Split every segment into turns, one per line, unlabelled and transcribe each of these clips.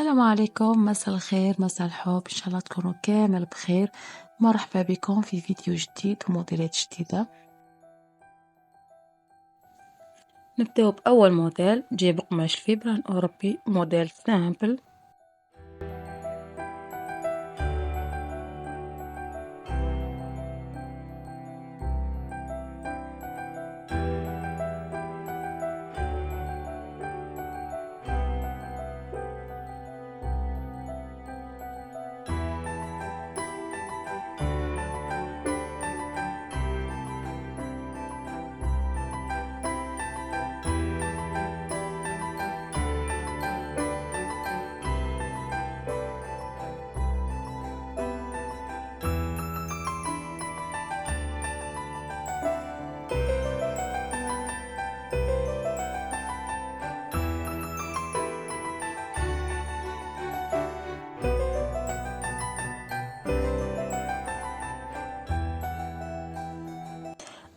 السلام عليكم، مساء الخير، مساء الحب، إن شاء الله تكونوا كامل بخير. مرحبا بكم في فيديو جديد وموديلات جديدة. نبدأ بأول موديل. جيب قماش الفيبران أوروبي موديل سامبل.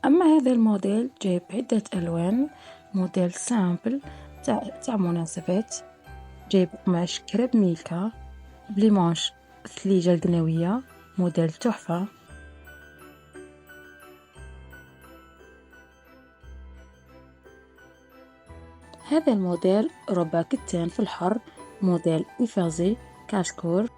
أما هذا الموديل جايب عدة ألوان، موديل سامبل تاع مناسبات. جايب قماش كريب ميلكا بليمانش ثليجة القناوية، موديل تحفة. هذا الموديل ربع كتان في الحر، موديل إفازي كاشكور.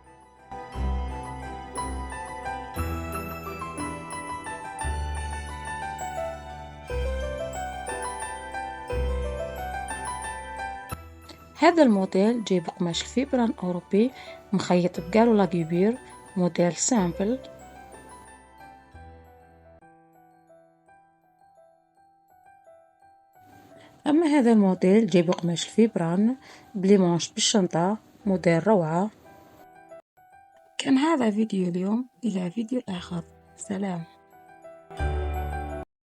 هذا الموديل جايب قماش الفيبران أوروبي مخيط بقالو لاجيبير، موديل سامبل. أما هذا الموديل جايب قماش الفيبران بليمانش بالشنطة، موديل روعة. كان هذا فيديو اليوم، إلى فيديو آخر، سلام.